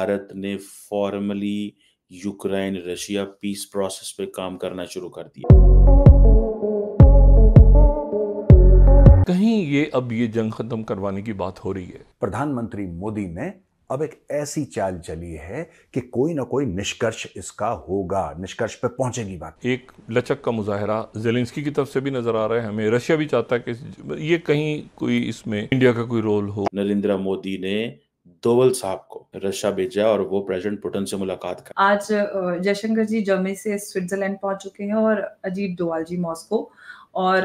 भारत ने formally Ukraine Russia peace process पे काम करना शुरू कर दिया। कहीं ये जंग खत्म करवाने की बात हो रही है। प्रधानमंत्री मोदी ने अब एक ऐसी चाल चली है कि कोई ना कोई निष्कर्ष इसका होगा, निष्कर्ष पे पहुंचेगी बात। एक लचक का मुजाहरा ज़ेलेंस्की की तरफ से भी नजर आ रहा है हमें। रशिया भी चाहता है कि ये कहीं कोई इसमें इंडिया का कोई रोल हो। नरेंद्र मोदी ने डोवल साहब को रशिया भेजा और वो प्रेसिडेंट पुतिन से मुलाकात कर। आज जयशंकर जी जर्मनी से स्विट्जरलैंड पहुंच चुके हैं और अजीत डोवाल जी मॉस्को, और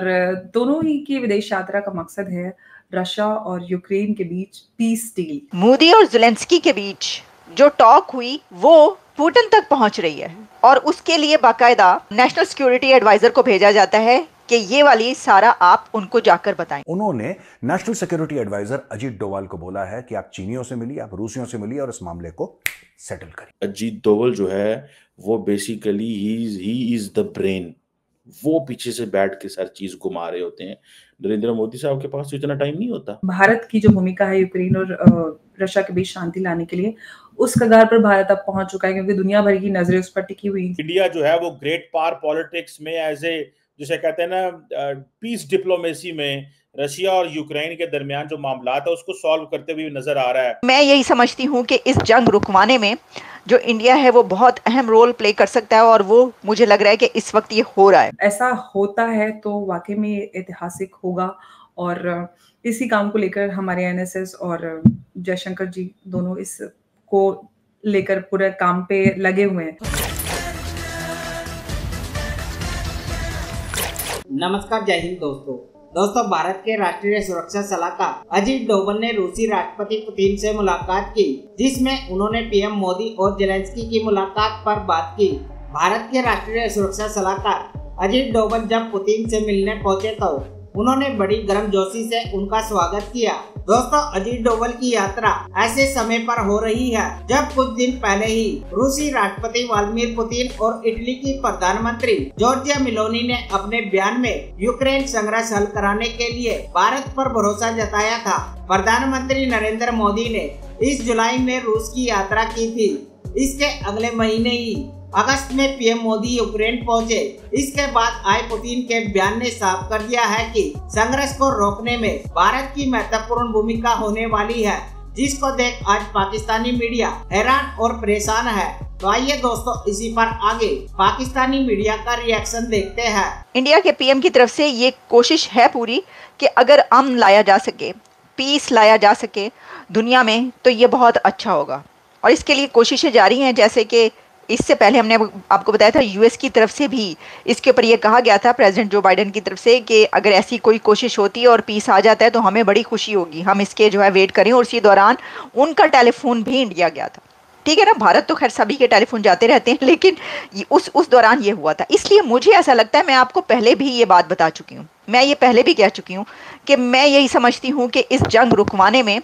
दोनों ही की विदेश यात्रा का मकसद है रशिया और यूक्रेन के बीच पीस डील। मोदी और ज़ेलेंस्की के बीच जो टॉक हुई वो पुतिन तक पहुंच रही है और उसके लिए बाकायदा नेशनल सिक्योरिटी एडवाइजर को भेजा जाता है कि ये वाली सारा आप उनको जाकर बताएं। उन्होंने national security advisor Ajit Doval को बोला है कि आप चीनियों से मिलिए, आप रूसियों से मिलिए और इस मामले को सेटल करिए। अजीत डोवल जो है वो basically he is the brain, वो पीछे से बैठ के हर चीज घुमा रहे होते हैं। नरेंद्र मोदी साहब के पास तो इतना टाइम नहीं होता। भारत की जो भूमिका है यूक्रेन और रशिया के बीच शांति लाने के लिए, उस कगार पर भारत अब पहुंच चुका है, क्योंकि दुनिया भर की नजरें उस पर टिकी हुई। इंडिया जो है वो ग्रेट पावर पॉलिटिक्स में एज ए, जिसे कहते हैं ना, पीस डिप्लोमेसी में रशिया और यूक्रेन के दरमियान जो मामला है उसको सॉल्व करते हुए नजर आ रहा है। मैं यही समझती हूँ कि इस जंग रुकवाने में जो इंडिया है वो बहुत अहम रोल प्ले कर सकता है और वो मुझे लग रहा है कि इस वक्त ये हो रहा है। ऐसा होता है तो वाकई में ऐतिहासिक होगा, और इसी काम को लेकर हमारे एनएसएस और जयशंकर जी दोनों इस को लेकर पूरे काम पे लगे हुए हैं। नमस्कार, जय हिंद दोस्तों, भारत के राष्ट्रीय सुरक्षा सलाहकार अजीत डोवल ने रूसी राष्ट्रपति पुतिन से मुलाकात की, जिसमें उन्होंने पीएम मोदी और ज़ेलेंस्की की मुलाकात पर बात की। भारत के राष्ट्रीय सुरक्षा सलाहकार अजीत डोवल जब पुतिन से मिलने पहुंचे तो उन्होंने बड़ी गर्मजोशी से उनका स्वागत किया। दोस्तों, अजीत डोवल की यात्रा ऐसे समय पर हो रही है जब कुछ दिन पहले ही रूसी राष्ट्रपति व्लादिमीर पुतिन और इटली की प्रधानमंत्री जॉर्जिया मेलोनी ने अपने बयान में यूक्रेन संघर्ष हल कराने के लिए भारत पर भरोसा जताया था। प्रधानमंत्री नरेंद्र मोदी ने इस जुलाई में रूस की यात्रा की थी। इसके अगले महीने ही अगस्त में पीएम मोदी यूक्रेन पहुंचे। इसके बाद आए पुतिन के बयान ने साफ कर दिया है कि संघर्ष को रोकने में भारत की महत्वपूर्ण भूमिका होने वाली है, जिसको देख आज पाकिस्तानी मीडिया हैरान और परेशान है। तो आइए दोस्तों, इसी पर आगे पाकिस्तानी मीडिया का रिएक्शन देखते हैं। इंडिया के पीएम की तरफ से ये कोशिश है पूरी कि अगर अमन लाया जा सके, पीस लाया जा सके दुनिया में, तो ये बहुत अच्छा होगा और इसके लिए कोशिशें जारी हैं। जैसे कि इससे पहले हमने आपको बताया था यूएस की तरफ से भी इसके ऊपर ये कहा गया था प्रेसिडेंट जो बाइडेन की तरफ से कि अगर ऐसी कोई कोशिश होती है और पीस आ जाता है तो हमें बड़ी खुशी होगी, हम इसके जो है वेट करें। और इसी दौरान उनका टेलीफोन भी इंडिया गया था। ठीक है ना, भारत तो खैर सभी के टेलीफोन जाते रहते हैं, लेकिन उस दौरान ये हुआ था। इसलिए मुझे ऐसा लगता है, मैं आपको पहले भी ये बात बता चुकी हूँ, मैं ये पहले भी कह चुकी हूँ कि मैं यही समझती हूँ कि इस जंग रुकवाने में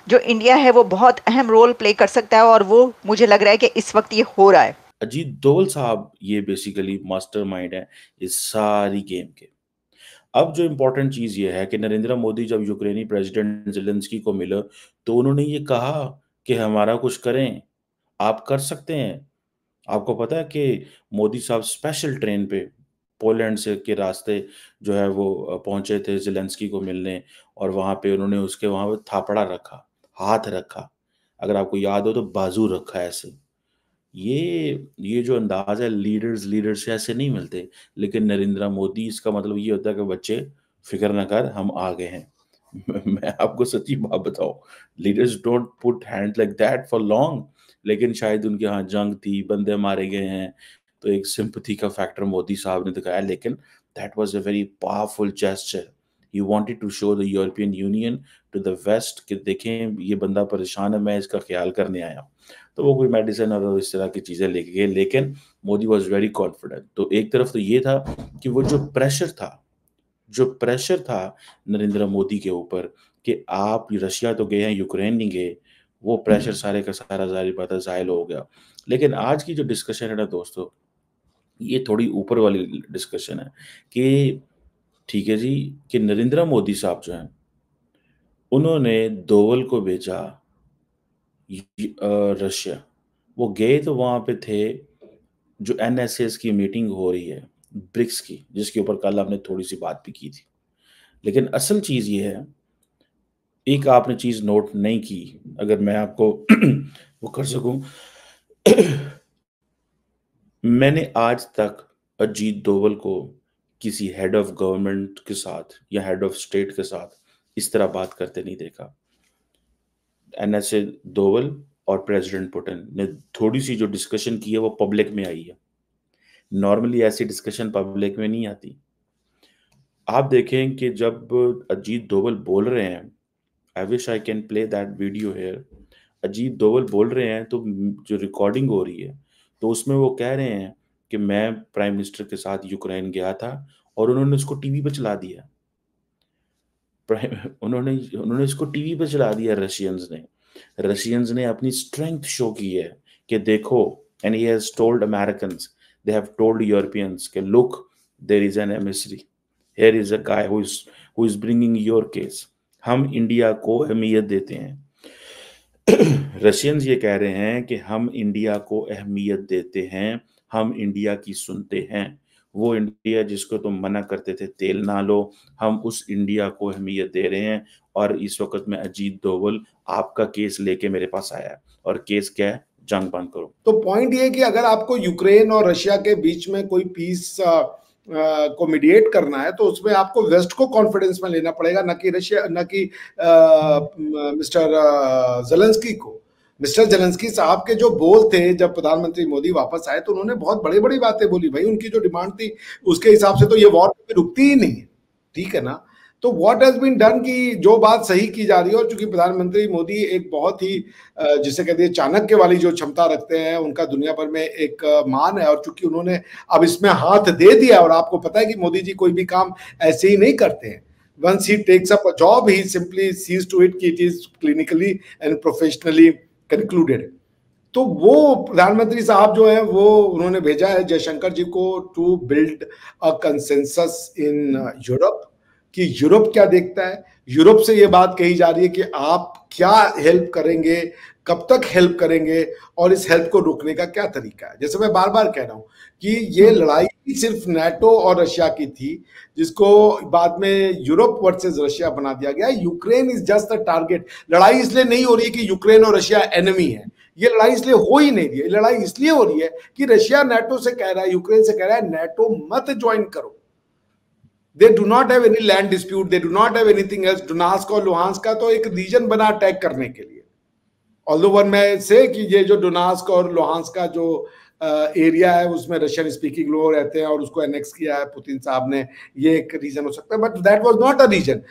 जो इंडिया है वो बहुत अहम रोल प्ले कर सकता है और वो मुझे लग रहा है कि इस वक्त ये हो रहा है। अजीत डोवल साहब ये बेसिकली मास्टरमाइंड है इस सारी गेम के। अब जो इम्पोर्टेंट चीज ये है कि नरेंद्र मोदी जब यूक्रेनी प्रेसिडेंट ज़ेलेंस्की को मिले तो उन्होंने ये कहा कि हमारा कुछ करें, आप कर सकते हैं। आपको पता है कि मोदी साहब स्पेशल ट्रेन पे पोलैंड से के रास्ते जो है वो पहुंचे थे ज़ेलेंस्की को मिलने, और वहां पे उन्होंने उसके वहां पे थापड़ा रखा, हाथ रखा, अगर आपको याद हो तो बाजू रखा ऐसे। ये जो अंदाज है, लीडर्स से ऐसे नहीं मिलते। लेकिन नरेंद्र मोदी, इसका मतलब ये होता है कि बच्चे फिक्र ना कर, हम आ गए हैं। मैं आपको सच्ची बात बताऊं, leaders don't put hand like that for long. लेकिन शायद उनके यहाँ जंग थी, बंदे मारे गए हैं, तो एक सिंपथी का फैक्टर मोदी साहब ने दिखाया। लेकिन that was a very powerful gesture. He wanted to show the European Union to the West कि देखें ये बंदा परेशान है, मैं इसका ख्याल करने आया। तो वो कोई मेडिसिन और इस तरह की चीज़ें लेके गए, लेकिन मोदी वॉज वेरी कॉन्फिडेंट। तो एक तरफ तो ये था कि वो जो प्रेशर था नरेंद्र मोदी के ऊपर कि आप रशिया तो गए हैं, यूक्रेन नहीं गए, वो प्रेशर सारे का सारा जारी बात है ज़ायल हो गया। लेकिन आज की जो डिस्कशन है ना दोस्तों, ये थोड़ी ऊपर वाली डिस्कशन है कि ठीक है जी, कि नरेंद्र मोदी साहब जो हैं उन्होंने डोवल को भेजा रशिया, वो गए तो वहाँ पे थे, जो एनएसएस की मीटिंग हो रही है, ब्रिक्स की, जिसके ऊपर कल हमने थोड़ी-सी बात भी की थी। लेकिन असल चीज़ ये है, एक आपने चीज़ नोट नहीं की, अगर मैं आपको वो कर सकूँ। मैंने आज तक अजीत डोभाल को किसी हेड ऑफ गवर्नमेंट के साथ या हेड ऑफ स्टेट के साथ इस तरह बात करते नहीं देखा। एनएसए डोभाल और प्रेसिडेंट पुतिन ने थोड़ी-सी जो डिस्कशन की है वो पब्लिक में आई है। नॉर्मली ऐसी डिस्कशन पब्लिक में नहीं आती। आप देखें कि जब अजीत डोभाल बोल रहे हैं, I wish I can play that video here. Ajit Doval बोल रहे हैं तो जो रिकॉर्डिंग हो रही है, तो उसमें वो कह रहे हैं कि मैं प्राइम मिनिस्टर के साथ यूक्रेन गया था और उन्होंने उसको टीवी पे चला दिया। उन्होंने उन्होंने इसको टीवी पे चला दिया रशियंस ने। रशियंस ने अपनी स्ट्रेंथ शो की है कि देखो, and he has told Americans, they have told Europeans कि look, there is an emissary, here is a guy who is bringing your case. हम इंडिया को अहमियत देते हैं। रशियंस ये कह रहे हैं कि हम इंडिया को अहमियत देते हैं, हम इंडिया की सुनते हैं। वो इंडिया जिसको तुम मना करते थे तेल ना लो, हम उस इंडिया को अहमियत दे रहे हैं। और इस वक्त में अजीत डोभाल आपका केस लेके मेरे पास आया है, और केस क्या है? जंग बंद करो। तो पॉइंट ये है कि अगर आपको यूक्रेन और रशिया के बीच में कोई पीस को मीडिएट करना है तो उसमें आपको वेस्ट को कॉन्फिडेंस में लेना पड़ेगा, न कि रशिया, न कि मिस्टर जेलेंस्की को। मिस्टर जेलेंस्की साहब के जो बोल थे जब प्रधानमंत्री मोदी वापस आए तो उन्होंने बहुत बड़ी बड़ी बातें बोली। भाई उनकी जो डिमांड थी उसके हिसाब से तो ये वॉर रुकती ही नहीं है, ठीक है ना। तो व्हाट हैज बीन डन की जो बात सही की जा रही है, और चूंकि प्रधानमंत्री मोदी एक बहुत ही जिसे कहते हैं चाणक्य वाली जो क्षमता रखते हैं, उनका दुनिया भर में एक मान है, और चूंकि उन्होंने अब इसमें हाथ दे दिया, और आपको पता है कि मोदी जी कोई भी काम ऐसे ही नहीं करते हैं। Once he takes up a job, he simply sees to it कि it is clinically and professionally concluded। तो वो प्रधानमंत्री साहब जो है वो उन्होंने भेजा है जयशंकर जी को to build a consensus in Europe, कि यूरोप क्या देखता है। यूरोप से ये बात कही जा रही है कि आप क्या हेल्प करेंगे, कब तक हेल्प करेंगे, और इस हेल्प को रोकने का क्या तरीका है। जैसे मैं बार बार कह रहा हूं कि ये लड़ाई सिर्फ नाटो और रशिया की थी, जिसको बाद में यूरोप वर्सेस रशिया बना दिया गया। Ukraine is just a target. लड़ाई इसलिए नहीं हो रही है कि यूक्रेन और रशिया एनिमी है, ये लड़ाई इसलिए हो ही नहीं रही है। लड़ाई इसलिए हो रही है कि रशिया नाटो से कह रहा है, यूक्रेन से कह रहा है, नाटो मत ज्वाइन करो। They do not have any land dispute, they do not have anything else। डोनास्क और लुहांस्क का तो एक रीजन बना अटैक करने के लिए। ऑल्दो वन में से कि ये जो डोनास्क और लुहांस्क का जो एरिया है उसमें रशियन स्पीकिंग लोग रहते हैं और उसको एनेक्स किया है पुतिन साहब ने, ये एक रीजन हो सकता है, but that was not a reason.